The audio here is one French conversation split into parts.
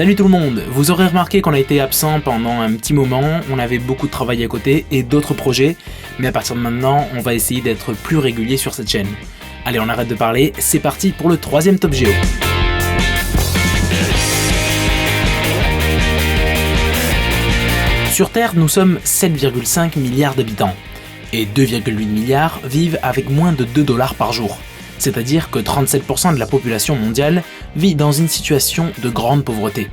Salut tout le monde, vous aurez remarqué qu'on a été absent pendant un petit moment, on avait beaucoup de travail à côté et d'autres projets, mais à partir de maintenant, on va essayer d'être plus régulier sur cette chaîne. Allez, on arrête de parler, c'est parti pour le 3e Top Géo. Sur Terre, nous sommes 7,5 milliards d'habitants, et 2,8 milliards vivent avec moins de 2 $ par jour. C'est-à-dire que 37% de la population mondiale vit dans une situation de grande pauvreté.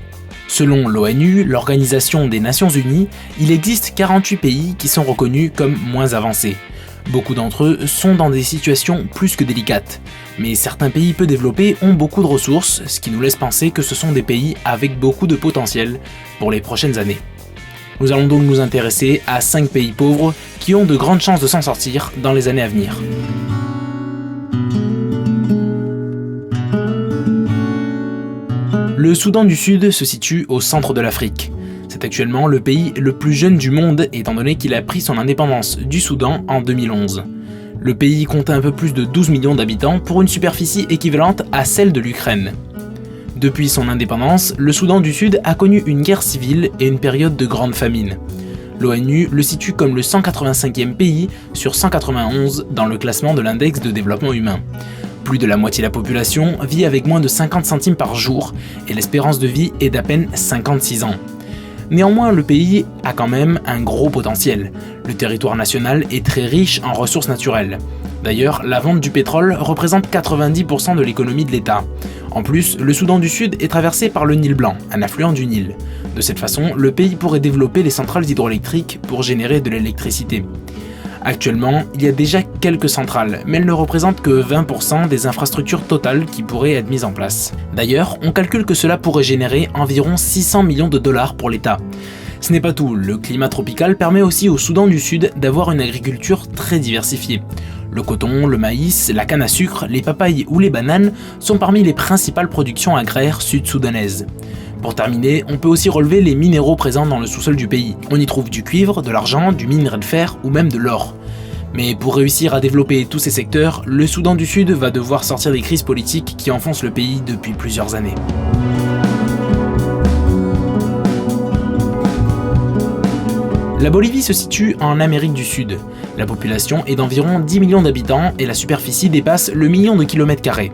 Selon l'ONU, l'Organisation des Nations Unies, il existe 48 pays qui sont reconnus comme moins avancés. Beaucoup d'entre eux sont dans des situations plus que délicates, mais certains pays peu développés ont beaucoup de ressources, ce qui nous laisse penser que ce sont des pays avec beaucoup de potentiel pour les prochaines années. Nous allons donc nous intéresser à 5 pays pauvres qui ont de grandes chances de s'en sortir dans les années à venir. Le Soudan du Sud se situe au centre de l'Afrique. C'est actuellement le pays le plus jeune du monde étant donné qu'il a pris son indépendance du Soudan en 2011. Le pays compte un peu plus de 12 millions d'habitants pour une superficie équivalente à celle de l'Ukraine. Depuis son indépendance, le Soudan du Sud a connu une guerre civile et une période de grande famine. L'ONU le situe comme le 185e pays sur 191 dans le classement de l'index de développement humain. Plus de la moitié de la population vit avec moins de 50 centimes par jour et l'espérance de vie est d'à peine 56 ans. Néanmoins, le pays a quand même un gros potentiel. Le territoire national est très riche en ressources naturelles. D'ailleurs, la vente du pétrole représente 90% de l'économie de l'État. En plus, le Soudan du Sud est traversé par le Nil Blanc, un affluent du Nil. De cette façon, le pays pourrait développer les centrales hydroélectriques pour générer de l'électricité. Actuellement, il y a déjà quelques centrales, mais elles ne représentent que 20% des infrastructures totales qui pourraient être mises en place. D'ailleurs, on calcule que cela pourrait générer environ 600 millions de dollars pour l'État. Ce n'est pas tout, le climat tropical permet aussi au Soudan du Sud d'avoir une agriculture très diversifiée. Le coton, le maïs, la canne à sucre, les papayes ou les bananes sont parmi les principales productions agraires sud-soudanaises. Pour terminer, on peut aussi relever les minéraux présents dans le sous-sol du pays. On y trouve du cuivre, de l'argent, du minerai de fer ou même de l'or. Mais pour réussir à développer tous ces secteurs, le Soudan du Sud va devoir sortir des crises politiques qui enfoncent le pays depuis plusieurs années. La Bolivie se situe en Amérique du Sud. La population est d'environ 10 millions d'habitants et la superficie dépasse le million de kilomètres carrés.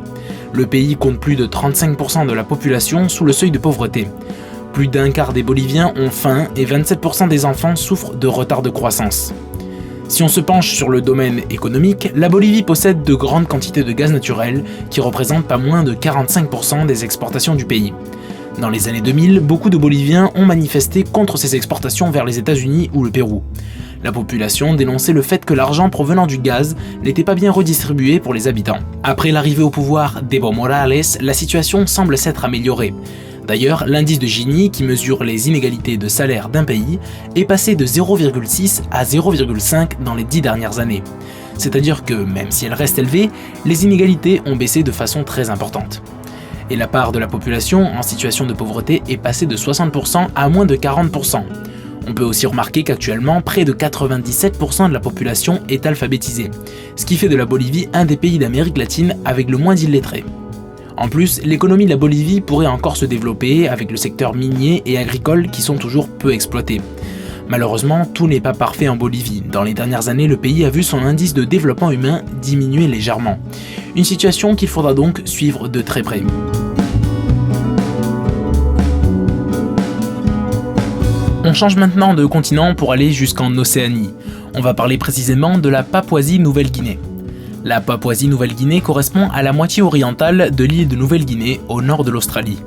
Le pays compte plus de 35% de la population sous le seuil de pauvreté. Plus d'un quart des Boliviens ont faim et 27% des enfants souffrent de retard de croissance. Si on se penche sur le domaine économique, la Bolivie possède de grandes quantités de gaz naturel qui représentent pas moins de 45% des exportations du pays. Dans les années 2000, beaucoup de Boliviens ont manifesté contre ces exportations vers les États-Unis ou le Pérou. La population dénonçait le fait que l'argent provenant du gaz n'était pas bien redistribué pour les habitants. Après l'arrivée au pouvoir d'Evo Morales, la situation semble s'être améliorée. D'ailleurs, l'indice de Gini, qui mesure les inégalités de salaire d'un pays, est passé de 0,6 à 0,5 dans les 10 dernières années. C'est-à-dire que, même si elle reste élevée, les inégalités ont baissé de façon très importante. Et la part de la population en situation de pauvreté est passée de 60% à moins de 40%. On peut aussi remarquer qu'actuellement, près de 97% de la population est alphabétisée, ce qui fait de la Bolivie un des pays d'Amérique latine avec le moins d'illettrés. En plus, l'économie de la Bolivie pourrait encore se développer avec le secteur minier et agricole qui sont toujours peu exploités. Malheureusement, tout n'est pas parfait en Bolivie. Dans les dernières années, le pays a vu son indice de développement humain diminuer légèrement. Une situation qu'il faudra donc suivre de très près. On change maintenant de continent pour aller jusqu'en Océanie. On va parler précisément de la Papouasie-Nouvelle-Guinée. La Papouasie-Nouvelle-Guinée correspond à la moitié orientale de l'île de Nouvelle-Guinée au nord de l'Australie.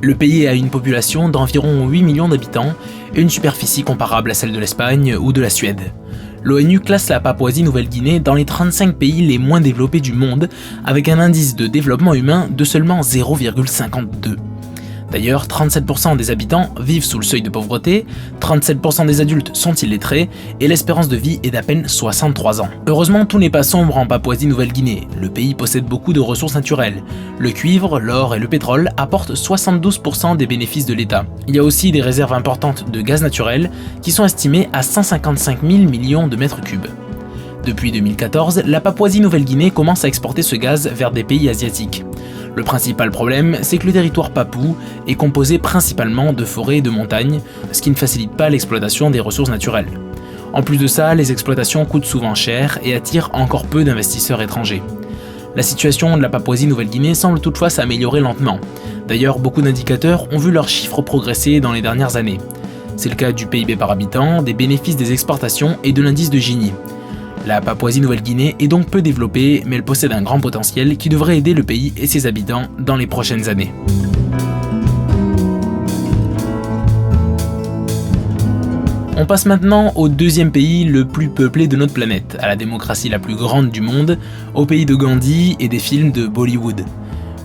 Le pays a une population d'environ 8 millions d'habitants et une superficie comparable à celle de l'Espagne ou de la Suède. L'ONU classe la Papouasie-Nouvelle-Guinée dans les 35 pays les moins développés du monde avec un indice de développement humain de seulement 0,52. D'ailleurs, 37% des habitants vivent sous le seuil de pauvreté, 37% des adultes sont illettrés et l'espérance de vie est d'à peine 63 ans. Heureusement, tout n'est pas sombre en Papouasie-Nouvelle-Guinée. Le pays possède beaucoup de ressources naturelles. Le cuivre, l'or et le pétrole apportent 72% des bénéfices de l'État. Il y a aussi des réserves importantes de gaz naturel qui sont estimées à 155 000 millions de mètres cubes. Depuis 2014, la Papouasie-Nouvelle-Guinée commence à exporter ce gaz vers des pays asiatiques. Le principal problème, c'est que le territoire papou est composé principalement de forêts et de montagnes, ce qui ne facilite pas l'exploitation des ressources naturelles. En plus de ça, les exploitations coûtent souvent cher et attirent encore peu d'investisseurs étrangers. La situation de la Papouasie-Nouvelle-Guinée semble toutefois s'améliorer lentement. D'ailleurs, beaucoup d'indicateurs ont vu leurs chiffres progresser dans les dernières années. C'est le cas du PIB par habitant, des bénéfices des exportations et de l'indice de Gini. La Papouasie-Nouvelle-Guinée est donc peu développée, mais elle possède un grand potentiel qui devrait aider le pays et ses habitants dans les prochaines années. On passe maintenant au deuxième pays le plus peuplé de notre planète, à la démocratie la plus grande du monde, au pays de Gandhi et des films de Bollywood.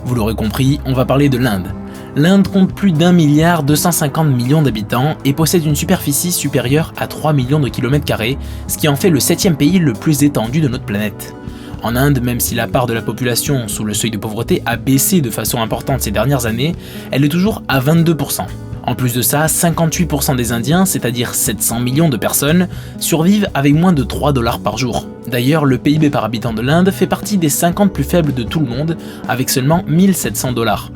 Vous l'aurez compris, on va parler de l'Inde. L'Inde compte plus d'1,250 milliard d'habitants et possède une superficie supérieure à 3 millions de kilomètres carrés, ce qui en fait le 7e pays le plus étendu de notre planète. En Inde, même si la part de la population sous le seuil de pauvreté a baissé de façon importante ces dernières années, elle est toujours à 22%. En plus de ça, 58% des Indiens, c'est-à-dire 700 millions de personnes, survivent avec moins de 3 $ par jour. D'ailleurs, le PIB par habitant de l'Inde fait partie des 50 plus faibles de tout le monde, avec seulement 1700 $.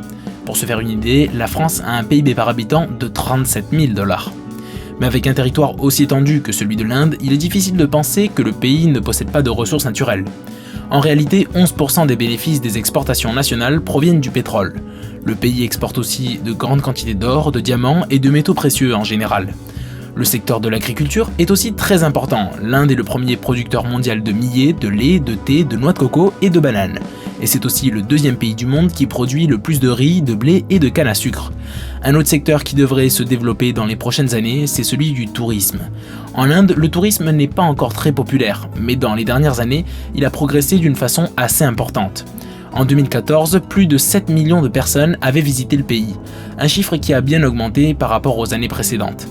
Pour se faire une idée, la France a un PIB par habitant de 37 000 $. Mais avec un territoire aussi étendu que celui de l'Inde, il est difficile de penser que le pays ne possède pas de ressources naturelles. En réalité, 11% des bénéfices des exportations nationales proviennent du pétrole. Le pays exporte aussi de grandes quantités d'or, de diamants et de métaux précieux en général. Le secteur de l'agriculture est aussi très important. L'Inde est le premier producteur mondial de millet, de lait, de thé, de noix de coco et de bananes. Et c'est aussi le deuxième pays du monde qui produit le plus de riz, de blé et de canne à sucre. Un autre secteur qui devrait se développer dans les prochaines années, c'est celui du tourisme. En Inde, le tourisme n'est pas encore très populaire, mais dans les dernières années, il a progressé d'une façon assez importante. En 2014, plus de 7 millions de personnes avaient visité le pays, un chiffre qui a bien augmenté par rapport aux années précédentes.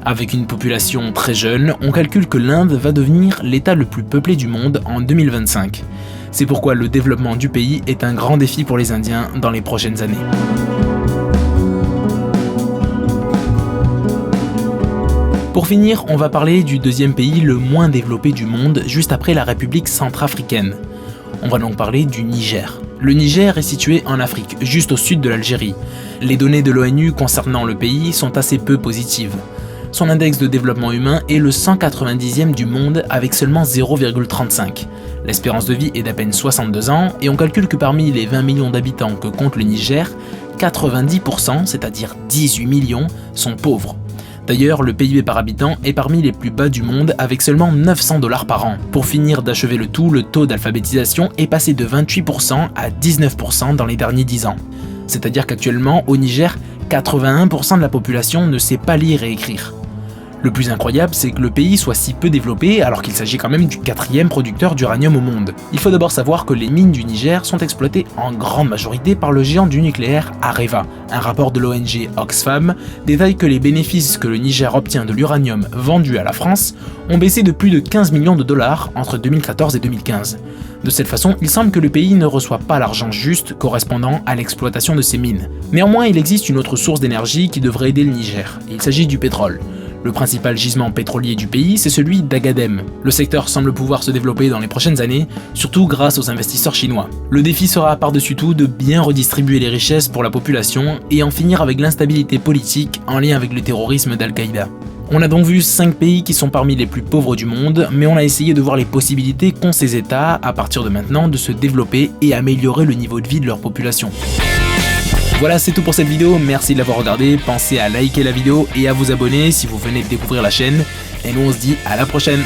Avec une population très jeune, on calcule que l'Inde va devenir l'État le plus peuplé du monde en 2025. C'est pourquoi le développement du pays est un grand défi pour les Indiens dans les prochaines années. Pour finir, on va parler du deuxième pays le moins développé du monde, juste après la République centrafricaine. On va donc parler du Niger. Le Niger est situé en Afrique, juste au sud de l'Algérie. Les données de l'ONU concernant le pays sont assez peu positives. Son index de développement humain est le 190e du monde avec seulement 0,35. L'espérance de vie est d'à peine 62 ans et on calcule que parmi les 20 millions d'habitants que compte le Niger, 90%, c'est-à-dire 18 millions, sont pauvres. D'ailleurs, le PIB par habitant est parmi les plus bas du monde avec seulement 900 $ par an. Pour finir d'achever le tout, le taux d'alphabétisation est passé de 28% à 19% dans les derniers 10 ans. C'est-à-dire qu'actuellement, au Niger, 81% de la population ne sait pas lire et écrire. Le plus incroyable, c'est que le pays soit si peu développé alors qu'il s'agit quand même du 4e producteur d'uranium au monde. Il faut d'abord savoir que les mines du Niger sont exploitées en grande majorité par le géant du nucléaire Areva. Un rapport de l'ONG Oxfam détaille que les bénéfices que le Niger obtient de l'uranium vendu à la France ont baissé de plus de 15 millions de $ entre 2014 et 2015. De cette façon, il semble que le pays ne reçoit pas l'argent juste correspondant à l'exploitation de ces mines. Néanmoins, il existe une autre source d'énergie qui devrait aider le Niger, et il s'agit du pétrole. Le principal gisement pétrolier du pays, c'est celui d'Agadem. Le secteur semble pouvoir se développer dans les prochaines années, surtout grâce aux investisseurs chinois. Le défi sera par-dessus tout de bien redistribuer les richesses pour la population et en finir avec l'instabilité politique en lien avec le terrorisme d'Al-Qaïda. On a donc vu 5 pays qui sont parmi les plus pauvres du monde, mais on a essayé de voir les possibilités qu'ont ces États, à partir de maintenant, de se développer et améliorer le niveau de vie de leur population. Voilà, c'est tout pour cette vidéo, merci de l'avoir regardé, pensez à liker la vidéo et à vous abonner si vous venez de découvrir la chaîne, et nous on se dit à la prochaine.